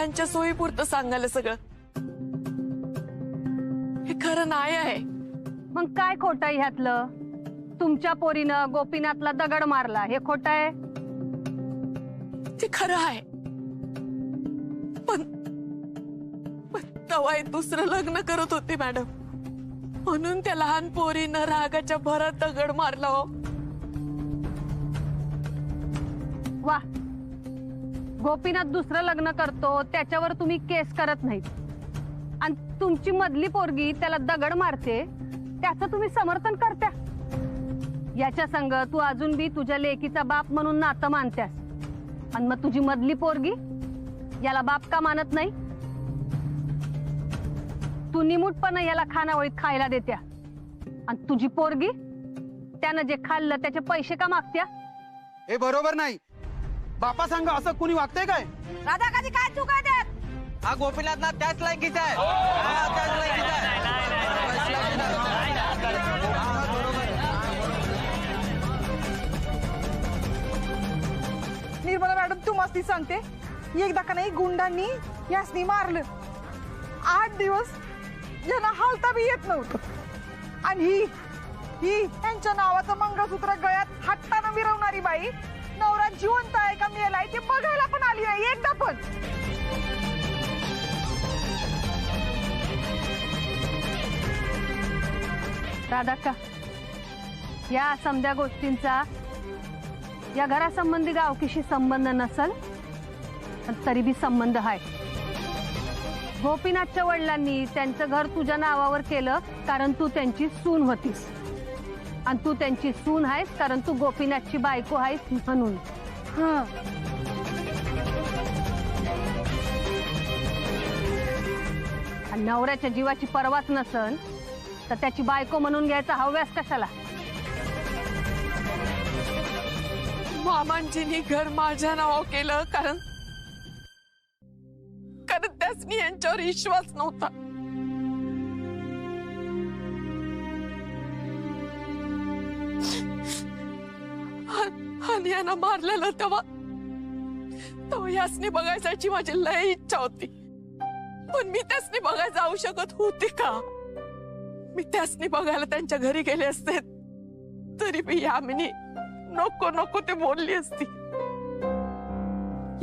ह्यांच्या सोयीपुरतं सांगायला सगळं हे खरं नाही आहे। मग काय खोटं आहे ह्यातलं? तुमच्या पोरीनं गोपीनाथला दगड मारला हे खोटं आहे? ते खरं आहे, पण तवा दुसरं लग्न करत होती मॅडम, म्हणून त्या लहान पोरीनं रागाच्या भरात दगड मारला हो। वा, गोपीनाथ दुसरं लग्न करतो त्याच्यावर तुम्ही केस करत नाहीत आणि तुमची मधली पोरगी त्याला दगड मारते त्याचं तुम्ही समर्थन करता। याच्या संग तू अजून बी तुझ्या लेकीचा बाप म्हणून नातं मानत्यास आणि मग तुझी मधली पोरगी याला बाप का मानत नाही? तू निमूटपणा याला खानावळीत खायला देत्या आणि तुझी पोरगी त्यानं जे खाल्लं त्याचे पैसे का मागत्या? हे बरोबर नाही। बापा सांगा असं कुणी वागतंय काय? राधा कधी काय चूक आहे त्यात? हा गोपीनाथ ना त्याच लायकीचा आहे, हा, त्याच लायकीचा आहे। निर्मला मॅडम तू मस्ती सांगते। एकदा का नाही गुंडांनी यासनी मारलं, 8 दिवस यांना हालता बी येत नव्हतं आणि ही त्यांच्या नावाचं मंगळसूत्र गळ्यात हट्टानं मिरवणारी बाई नवरा जिवंत आहे का मेलाय ते बघायला पण आली नाही एकदा पण। राधाक्का, या समध्या गोष्टींचा या घरासंबंधी गावकीशी संबंध नसल पण तरी बी संबंध आहे। गोपीनाथच्या वडिलांनी त्यांचं घर तुझ्या नावावर केलं कारण तू त्यांची सून होतीस आणि तू त्यांची सून आहेस कारण तू गोपीनाथची बायको आहेस म्हणून। आणि नवऱ्याच्या जीवाची पर्वाच नसन तर त्याची बायको म्हणून घ्यायचा हव्यास कशाला? मामांजींनी घर माझ्या नावावर केलं कारण त्यासनी यांच्यावर विश्वास नव्हता। आणि यांना मारलेलं तेव्हा यासनी बघायची माझी लय इच्छा होती, पण मी त्यासनी बघायला जाऊ शकत होती का? मी त्यासनी बघायला त्यांच्या घरी गेले असते तरी मी यामिनी नको नको ते बोलली असती।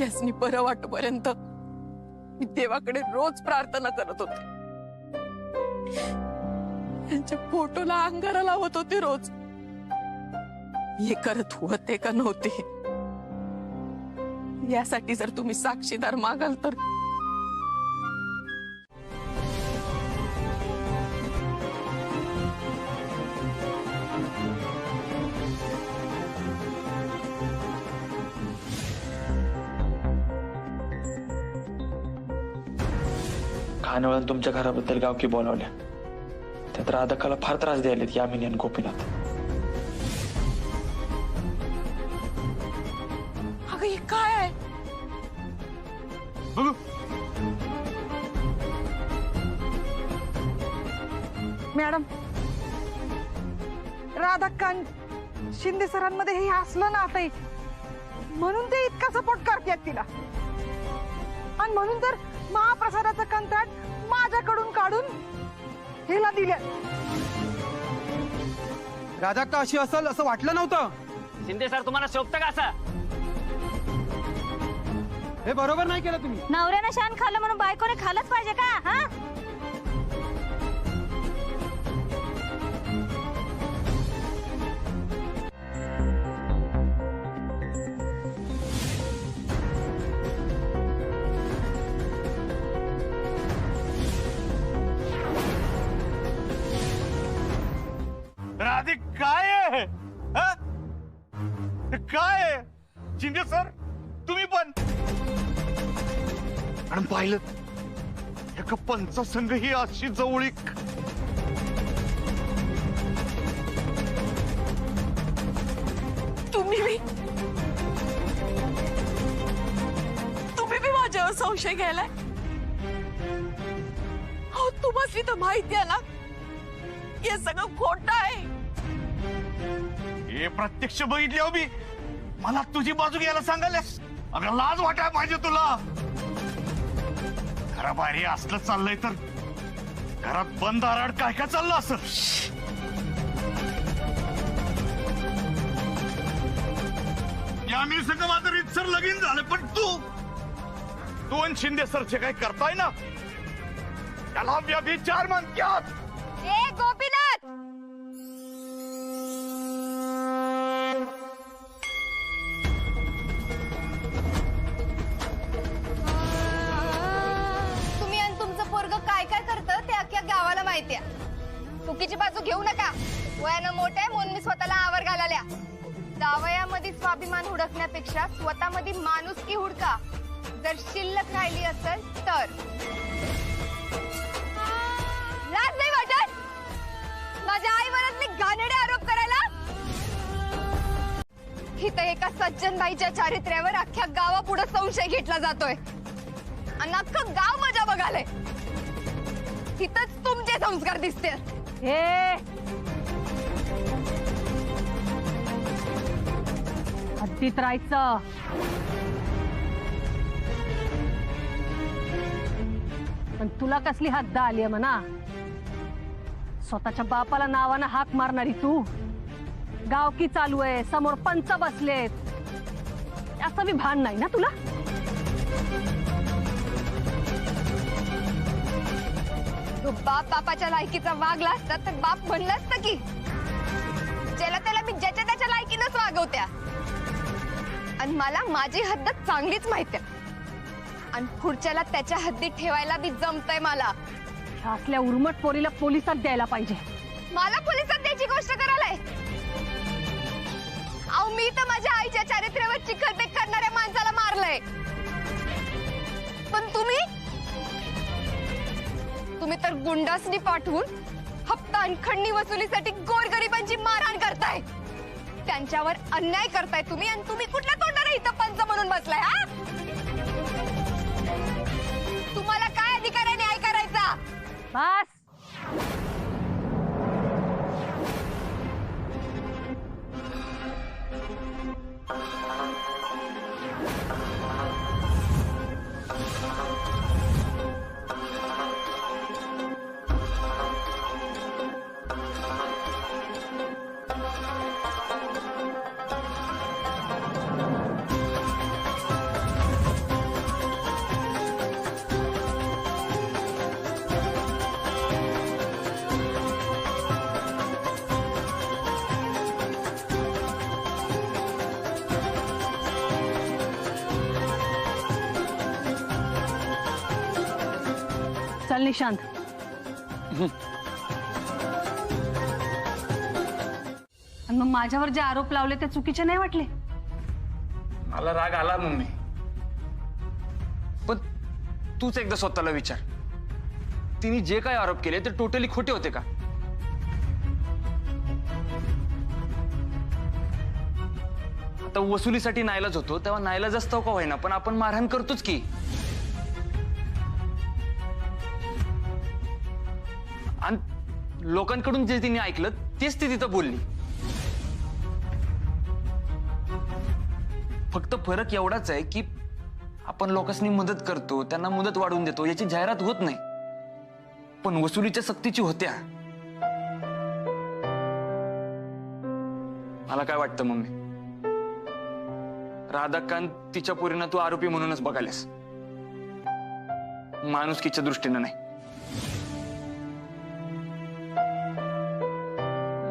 यासनी बरं वाटपर्यंत मी देवाकडे रोज प्रार्थना करत होते, यांच्या फोटोला अंगारा लावत होते रोज। हे करत होते का नव्हते यासाठी जर तुम्ही साक्षीदार मागाल तर खानवळण तुमच्या घराबद्दल गावकी बोलावल्या, त्यात राधाकाला फार त्रास द्यायलेत यामिनी आणि गोपीनाथ। अगं हे काय आहे? मॅडम राधाक्का शिंदे सरांमध्ये हे असलं ना आता म्हणून ते इतका सपोर्ट करतात तिला आणि म्हणून तर महाप्रसादाचं कंत्राट माझ्याकडून काढून हिला दिल्या। राधाक्का अशी असेल असं वाटलं नव्हतं। शिंदे सर तुम्हाला शोभतं का असं? हे बरोबर नाही केलं तुम्ही। नवऱ्यानं शान खाल्लं म्हणून बायकोने खाल्लंच पाहिजे का? हा, राधिक काय आहे? काय आहे? शिंदे सर तुम्ही पण आणि पाहिलं एका पंचसंघ ही अशी जवळीक तुम्ही बी माझ्यावर संशय घ्यायलाय? हो तुम्हाला तर माहिती आहे ना हे सगळं खोटं आहे। हे प्रत्यक्ष बघितले हो मी, मला तुझी बाजू घ्यायला सांगायलास? अगं लाज वाटायला पाहिजे तुला। घराबाहेर हे असलं चाललंय तर घरात बंद आराड काय काय चाललं असं? या मी सगळं माझं रीतसर लगीन झालं, पण तू दोन शिंदे सरचे काय करताय ना, त्याला व्यभिचार म्हणतात. ए गोपीनाथ, तुम्ही आणि तुमचं पोरग काय काय करतं ते अख्ख्या गावाला माहिती आहे. चुकीची बाजू घेऊ नका. वयानं मोठे म्हणून मी स्वतःला आवर घालाल्या. जावयामध्ये स्वाभिमान हुडकण्यापेक्षा स्वतःमध्ये माणुसकी हुडका, जर शिल्लक राहिली असेल तर. लाज नाही वाटत माझ्या आईवरच मी घाणेरडे आरोप करायला? इथं एका सज्जन बाईच्या चारित्र्यावर अख्ख्या गावापुढे संशय घेतला जातोय आणि अख्खं गाव मजा बघालय. तिथंच तुमचे संस्कार दिसतील. हे हद्दीत राहायचं. पण तुला कसली हद्द आली आहे म्हणा? स्वतःच्या बापाला नावानं हाक मारणारी तू. गावकी चालू आहे, समोर पंच बसलेत, असं बी भान नाही ना तुला? तू बाप बापाच्या लायकीचा वागला असता तर बाप म्हणलं असतं की ज्याला त्याला मी ज्याच्या त्याच्या लायकीनंच वागवत्या. आणि मला माझी हद्द चांगलीच माहिती आहे आणि पुढच्याला त्याच्या हद्दीत ठेवायला बी जमतंय मला. ह्या असल्या उर्मट पोरीला पोलिसात द्यायला पाहिजे. मला पोलिसात द्यायची गोष्ट करायलाय? अहो मी तर माझ्या आईच्या चारित्र्यावर चिखलबेक करणाऱ्या माणसाला मारलंय. पण तुम्ही तर गुंडासनी पाठवून हप्ता आणि खंडणी वसुलीसाठी गोरगरिबांची मारहाण करताय. त्यांच्यावर अन्याय करताय तुम्ही आणि तुम्ही कुठल्या तोंडाने इथं पंच म्हणून बसलाय? हा, तुम्हाला काय अधिकार आहे न्याय करायचा? बस. चल निशांत. आणि मग माझ्यावर जे आरोप लावले ते चुकीचे नाही वाटले? मला राग आला मम्मी, पण तूच एकदा स्वतःला विचार, तिने जे काय आरोप केले ते टोटली खोटे होते का? आता वसुलीसाठी नाईलाज होतो तेव्हा नाईलाज असतो का होईना, पण आपण मारहाण करतोच की. आणि लोकांकडून जे तिने ऐकलं तेच ती तिथं बोलली. फक्त फरक एवढाच आहे की आपण लोकांनी मदत करतो, त्यांना मुदत वाढवून देतो, याची जाहिरात होत नाही, पण वसुलीच्या सक्तीची होत्या. मला काय वाटतं मम्मी, राधाकांत तिच्या पोरींना तू आरोपी म्हणूनच बघायलास, माणुसकीच्या दृष्टीनं नाही.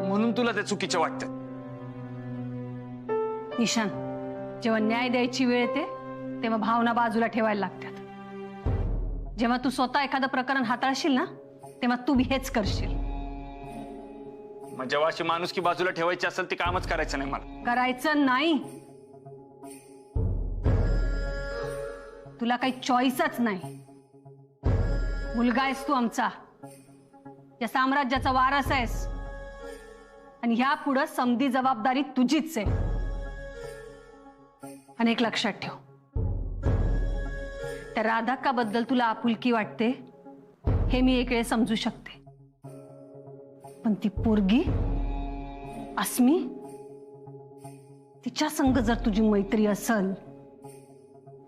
म्हणून तुला त्या चुकीचं वाटतं. निशान, जेव्हा न्याय द्यायची वेळ येते तेव्हा भावना बाजूला ठेवायला लागतात. जेव्हा तू स्वतः एखादं प्रकरण हाताळशील ना तेव्हा तू बी हेच करशील. मग जेव्हा अशी माणुसकी बाजूला ठेवायची असेल ते कामच करायचं नाही मला. करायचं नाही. तुला काही चॉईसच नाही. मुलगा आहेस तू आमचा, या साम्राज्याचा वारस आहेस आणि ह्या पुढे समधी जबाबदारी तुझीच आहे. आणि एक लक्षात ठेव, त्या राधाकाबद्दल तुला आपुलकी वाटते हे मी एक वेळ समजू शकते, पण ती पोरगी अस्मी, तिच्या संग जर तुझी मैत्री असेल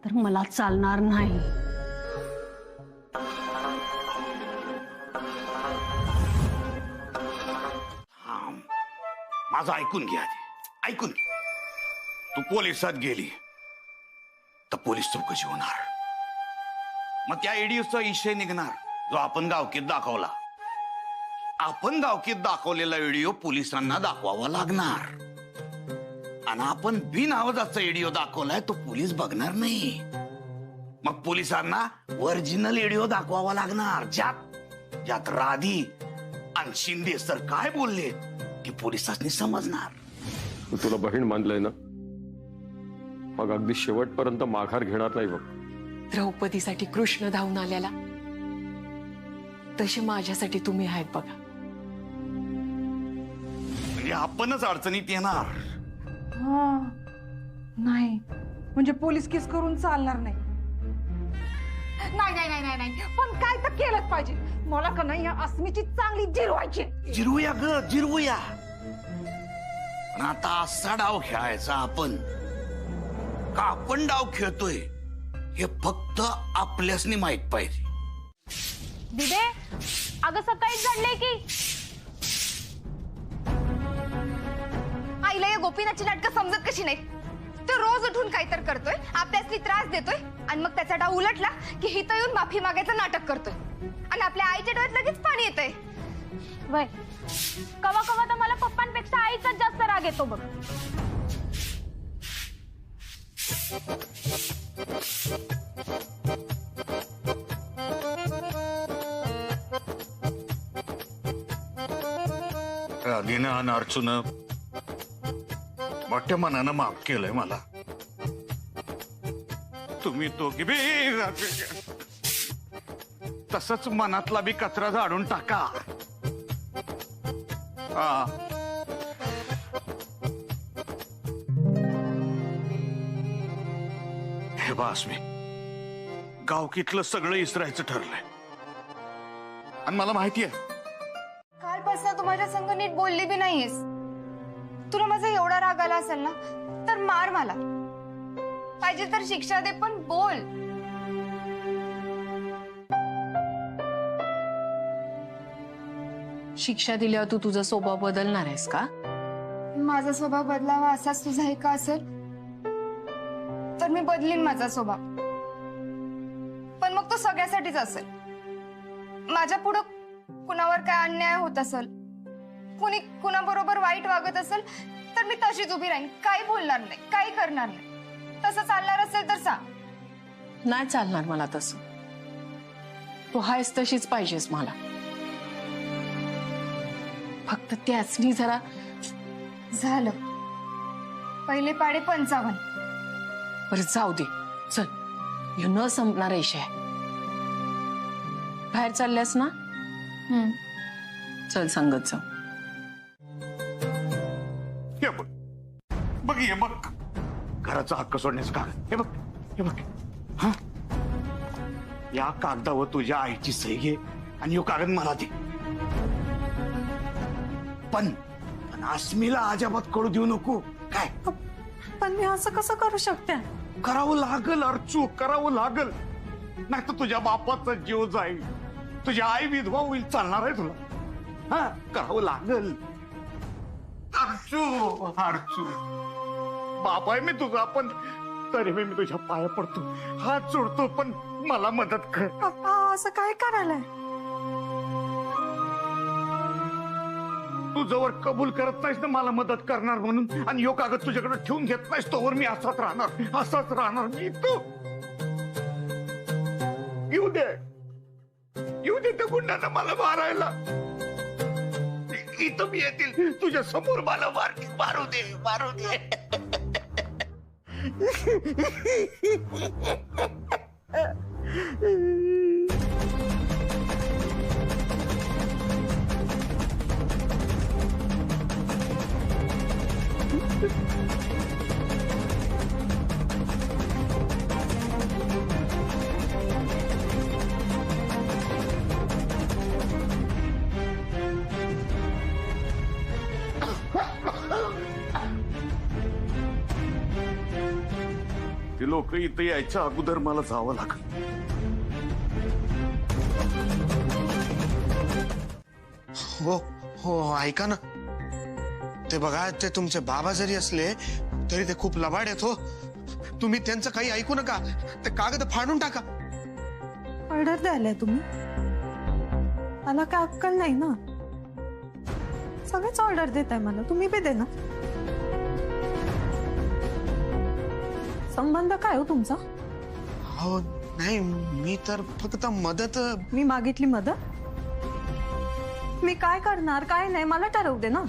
तर मला चालणार नाही. माझं ऐकून घ्या आधी. ऐकून घे. तू पोलिसात गेली तर पोलीस चौकशी होणार. मग त्या एडिओचा विषय निघणार जो आपण गावकीत दाखवला. आपण गावकीत दाखवलेला व्हिडिओ पोलिसांना दाखवावा लागणार. आणि आपण बिन आवाजाचा व्हिडिओ दाखवलाय तो पोलीस बघणार नाही. मग पोलिसांना ओरिजिनल व्हिडिओ दाखवावा लागणार ज्यात राधी आणि शिंदे सर काय बोलले ते पोलिसांनी समजणार. तुला बहीण मानलंय ना, मग अगदी शेवटपर्यंत माघार घेणार नाही बघ. द्रौपदीसाठी कृष्ण धावून आल्याला तसे माझ्यासाठी तुम्ही आहेत बघा. म्हणजे आपणच अडचणीत येणार. हा नाही म्हणजे पोलीस केस करून चालणार नाही. नाही नाही नाही नाही नाही पण काय तर केलंच पाहिजे. मला का नाही या अस्मीची चांगली जिरवायची. जिरवूया ग जिरवूया. पण आता असा डाव खेळायचा आपण का आपण डाव खेळतोय हे फक्त आपल्यासनी माहित पाहिजे. दिदे अगं सकाळीच झाडले की आईला या गोपीनाथची नाटकं समजत कशी नाही. तो रोज उठून काहीतर करतोय, आपल्यासनी त्रास देतोय आणि मग त्याचा डाव उलटला की हिथं येऊन माफी मागायचं नाटक करतोय आणि आपल्या आईच्या डोळ्यात लगेच पाणी येतंय. वय कवा कवा तर मला पप्पांपेक्षा आईचाच जास्त राग येतो बघ. राधीनं आणि अर्चूनं मोठ्या मनानं माफ केलंय मला. तुम्ही दोघी बी तसंच मनातला बी कचरा झाडून टाका. हा हे बास मी गावकीतलं सगळं इसरायचं ठरलंय आणि मला माहितीये कालपासून तू माझ्या संग नीट बोलली बी नाहीयेस. तुला माझा एवढा राग आला असेल ना तर मार मला, पाहिजे तर शिक्षा दे पण बोल. शिक्षा दिल्यावर तू तुझा स्वभाव बदलणार आहेस का? माझा स्वभाव बदलावा असाच तुझा हे का असेल तर मी बदलीन माझा स्वभाव, पण मग तो सगळ्यासाठीच असेल. माझ्या पुढं कुणावर काय अन्याय होत असेल, कुणी कुणाबरोबर वाईट वागत असेल तर मी तशीच उभी राहीन, काही बोलणार नाही, काही करणार नाही. तसं चालणार असेल तर सांग. नाही चालणार मला तसं. तू हायस तशीच पाहिजेस मला. फक्त त्याचनी जरा झालं. पहिले पाडे 55. बरं जाऊ दे चल, हे न संपणार विषय. बाहेर चालल्यास ना? चल सांगत जाऊ. हे बघ बघ हे बघ घराचा हक्क सोडण्याचं कागद. हे बघ हे बघ. हा या कागदावर तुझ्या आईची सही घे आणि यो कागद मला दे. पण अस्मीला अजाबात कळू देऊ नको. काय? पण मी असं कसं करू शकते? करावं लागल अर्चू, करावं लागल. नाही तर तुझ्या बापाचा जीव जाईल, तुझी आई विधवा होईल. चालणार आहे तुला? हा करावं लागल अर्चू. अर्चू बाप आहे मी तुझा, पण तरी मी तुझ्या पाया पडतो, हात जोडतो, पण मला मदत कर. पप्पा असं काय करायलाय? तू जवळ कबूल करत नाहीस ना मला मदत करणार म्हणून, आणि यो कागद तुझ्याकडे ठेवून घेत नाहीस तोवर मी असाच राहणार, असाच राहणार. मी तू येऊ दे त्या गुंडांना मला मारायला. इथं मी येतील तुझ्या समोर मला मारू दे. ते लोक इथं यायच्या अगोदर मला जावं लागल. हो हो ऐका ना, ते बघा, ते तुमचे बाबा जरी असले तरी ते खूप लबाड आहेत हो. तुम्ही त्यांचं काही ऐकू नका. ते कागद फाडून टाका. ऑर्डर द्यायला तुम्ही? मला काय अक्कल नाही ना. सगळेच ऑर्डर देताय मला, तुम्ही बी दे ना. संबंध काय हो तुमचा? हो नाही, मी तर फक्त मदत. मी मागितली मदत? मी काय करणार काय नाही मला ठरवू दे ना.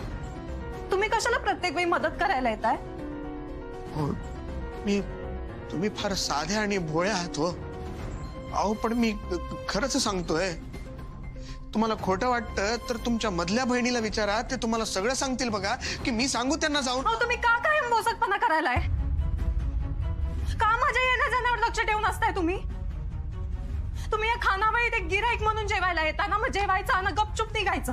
तुम्ही कशाला प्रत्येक वेळी मदत करायला येताय? हो, तुम्ही फार साध्या आणि भोळ्या आहात हो. अहो पण मी खरंच सांगतोय. तुम्हाला खोटं वाटतं तर तुमच्या मधल्या बहिणीला विचारा, ते तुम्हाला सगळं सांगतील बघा. की मी सांगू त्यांना जाऊन? अहो तुम्ही का काय मोसकपणा करायलाय? का माझ्या येण्या जाण्यावर लक्ष ठेवून असताय तुम्ही? तुम्ही या खानावळीत एक गिऱ्हाईक म्हणून जेवायला येता ना, मग जेवायचं आणि गपचूप निघायचं.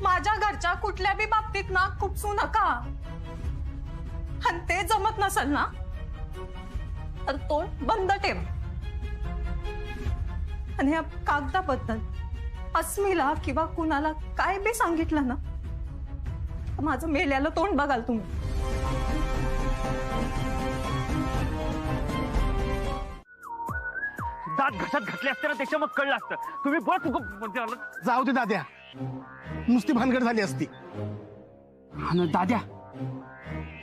माझ्या घरच्या कुठल्या बी बाबतीत ना खुपसू नका. आणि ते जमत नसेल ना तर तोंड बंद ठेव. आणि या कागदाबद्दल अस्मिला किंवा कुणाला काय बी सांगितलं ना, माझं मेल्याला तोंड बघाल तुम्ही. दात घशात घातले असते ना, त्याच्या मग कळलं असतं. तुम्ही बस जाऊ दे दाद्या, नुसती भानगड झाली असती. दाद्या,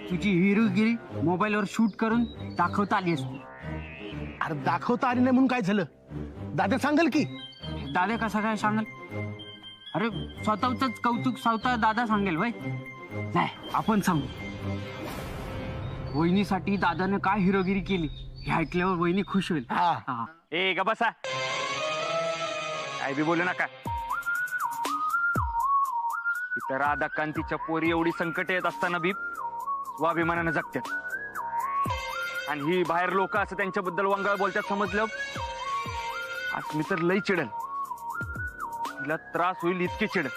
तुझी हिरोगिरी मोबाईलवर शूट करून दाखवता आली असती. अरे दाखवता आली नाही म्हणून काय झालं? दाद्या सांगेल की. दादा कसा काय सांगेल? अरे स्वतःच कौतुक स्वतः दादा सांगेल वय. नाही, आपण सांगू. वहिनीसाठी दादाने काय हिरोगिरी केली हे ऐकल्यावर वहिनी खुश होईल. ए ग बसा, काय बी बोलू नका. इतर राधा कांतीच्या पोरी एवढी संकट येत असताना बी स्वाभिमानाने जगतात. आणि ही बाहेर लोक असं त्यांच्याबद्दल वंगाळ बोलतात समजलं, आज मी तर लई चिडल. तिला त्रास होईल इतकी चिडल.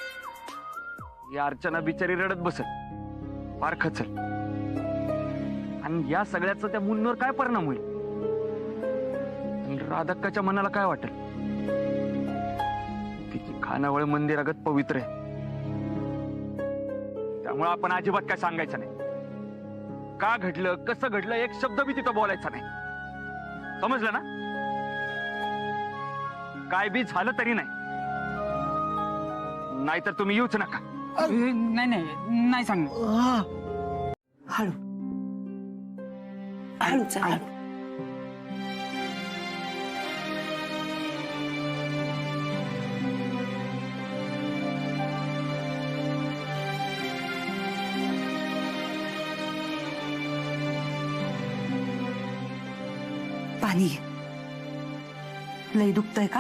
या अर्चना बिचारी रडत बसल, फार खचल. आणि या सगळ्याचा त्या मुन्नवर काय परिणाम होईल? राधक्काच्या मनाला काय वाटेल? तिची खानावळ मंदिरागत पवित्र आहे. त्यामुळे आपण अजिबात काय सांगायचं नाही. का घडलं कसं घडलं एक शब्द बी तिथं बोलायचा नाही. समजलं ना? काय बी झालं तरी नाही, नाहीतर तुम्ही येऊच नका. नाही नाही नाही सांगणार. हळू हळू चाल. पाणी लय दुखतंय का?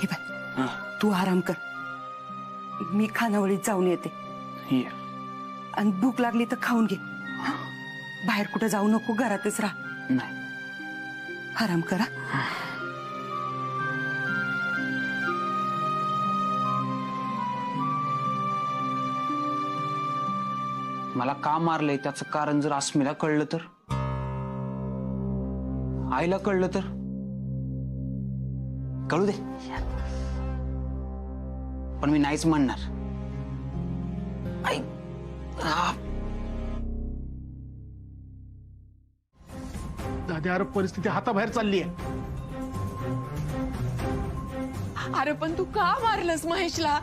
हे बघ, तू आराम कर. मी खानावळीत जाऊन येते. आणि भूक लागली तर खाऊन घे. बाहेर कुठं जाऊ नको, घरातच राहा. आराम करा. मला का मारलंय त्याचं कारण जर अस्मिला कळलं तर, आईला कळलं तर, कळू दे. पण मी नाहीच म्हणणार. आई दाद्या, अरे परिस्थिती हाताबाहेर चालली आहे. अरे पण तू का मारलंस महेशला?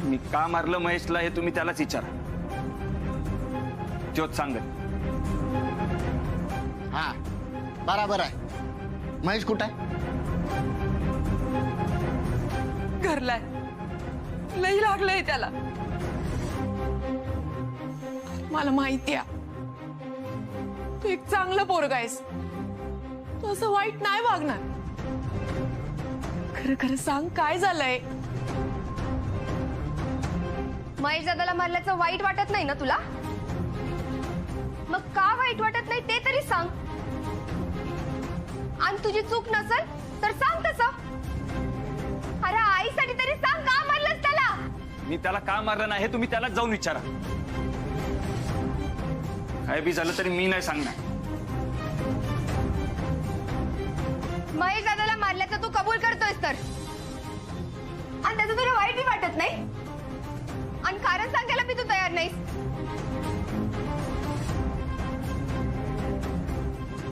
मी का मारलं महेशला हे तुम्ही त्यालाच विचारा. ज्योत सांगत. हा बराबर आहे. महेश कुठं आहे? घरलाय, लई लागलंय त्याला. मला माहिती आहे तू एक चांगलं पोरगा आहेस. तू असं वाईट नाही वागणार. खरं खरं सांग, काय झालंय? महेश दादाला मारल्याचं वाईट वाटत नाही ना तुला? मग का वाईट वाटत नाही ते तरी सांग. आणि तुझी चूक नसेल तर सांग तसं. अरे आईसाठी तरी सांग, का मारलंस त्याला? मी त्याला का मारलं नाही हे तुम्ही त्यालाच जाऊन विचारा. काय बी झालं तरी मी नाही सांगणार. महेश दादाला मारल्याचं तू कबूल करतोयस तर, आणि त्याचं तुला वाईटही वाटत नाही, आणि कारण सांगायला मी तू तयार नाहीस.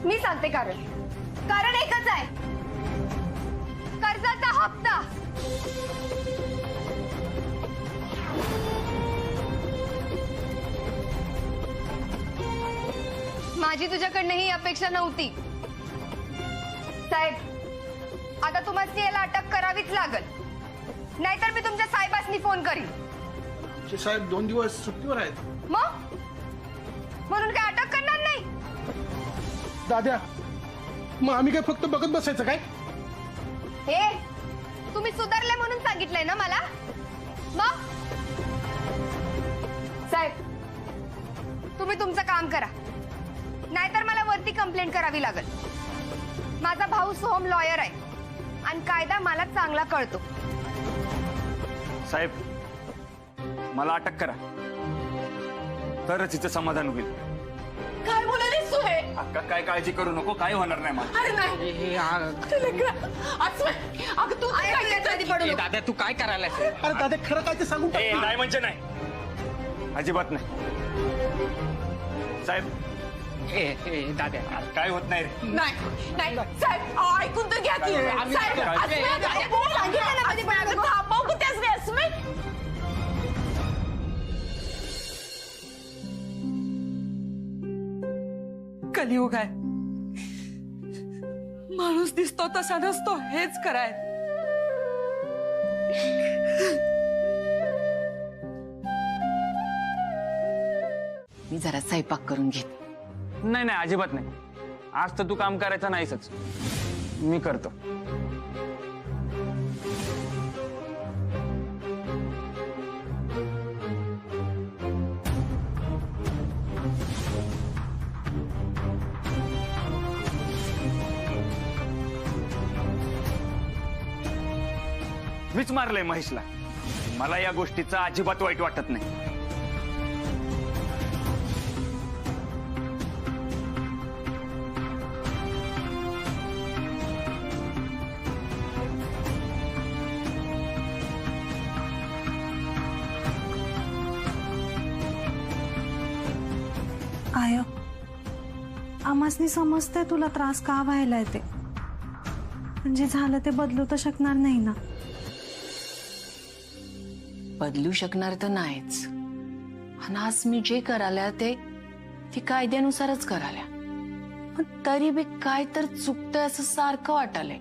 मी सांगते कारण. कारण एकच आहे, कर्जाचा हप्ता. माझी तुझ्याकडनं ही अपेक्षा नव्हती साहेब. आता तुम्हाला याला अटक करावीच लागल, नाहीतर मी तुमच्या साहेबांनी फोन करीन. साहेब 2 दिवस सुट्टीवर आहेत. मग म्हणून काय अटक करणार नाही? दाद्या, मग आम्ही काय फक्त बघत बसायचं काय? हे तुम्ही सुधारले म्हणून सांगितलंय ना मला. मग साहेब तुम्ही तुमचं काम करा, नाहीतर मला वरती कंप्लेंट करावी लागल. माझा भाऊ सोहम लॉयर आहे आणि कायदा मला चांगला कळतो. साहेब मला अटक करा, तरच हिचं समाधान होईल. काय बोलालीस तू हे? अक्का काय काळजी करू नको, काय होणार नाही मला. अरे नाही, अगं तू पडू नको. दादा तू काय करायला? अरे दादा खरं काय ते सांगून टाक. नाही म्हणजे नाही, अजिबात नाही. साहेब दादा काय होत नाही रे. नाही नाही साहेब, ऐकून तर घ्या की. साहेब, सांगितलं ना कधी पण थांबव की त्याच रे अस्मित. कलियुग आहे, माणूस दिसतो तसा नसतो, हेच कराय. मी जरा स्वयंपाक करून घेत. नाही नाही अजिबात नाही, आज तर तू काम करायचं नाहीसच, मी करतो. मीच मारलंय महेशला, मला या गोष्टीचं अजिबात वाईट वाटत नाही. आय आमासनी समजते तुला त्रास का व्हायलाय ते, म्हणजे झालं ते बदलू तर शकणार नाही ना. बदलू शकणार तर नाहीच, आणि आज मी जे करायला ते कायद्यानुसारच करायला. पण तरी बी काय तर चुकतंय असं सारखं वाटालंय.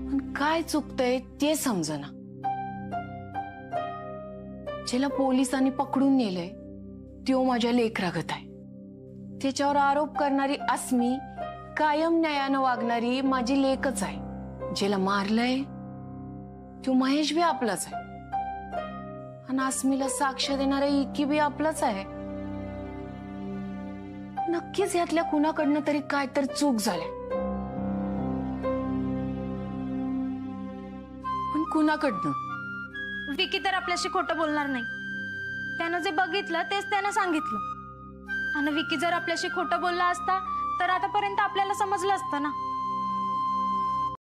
पण काय चुकतंय ते समजना. ज्याला पोलिसांनी पकडून नेलंय त्यो माझ्या लेकरागत आहे. त्याच्यावर आरोप करणारी अस्मी कायम न्यायानं वागणारी माझी लेकच आहे. ज्याला मारलंय तो महेश बी आपलाच आहे, आणि अस्मीला साक्ष देणारा इकी बी आपलाच आहे. नक्कीच यातल्या कुणाकडनं तरी काय तर चूक झाल्या, पण कुणाकडनं? विकी तर आपल्याशी खोटं बोलणार नाही. त्यानं जे बघितलं तेच त्यानं सांगितलं, आणि विकी जर आपल्याशी खोटं बोलला असता तर आतापर्यंत आपल्याला समजलं असतं ना.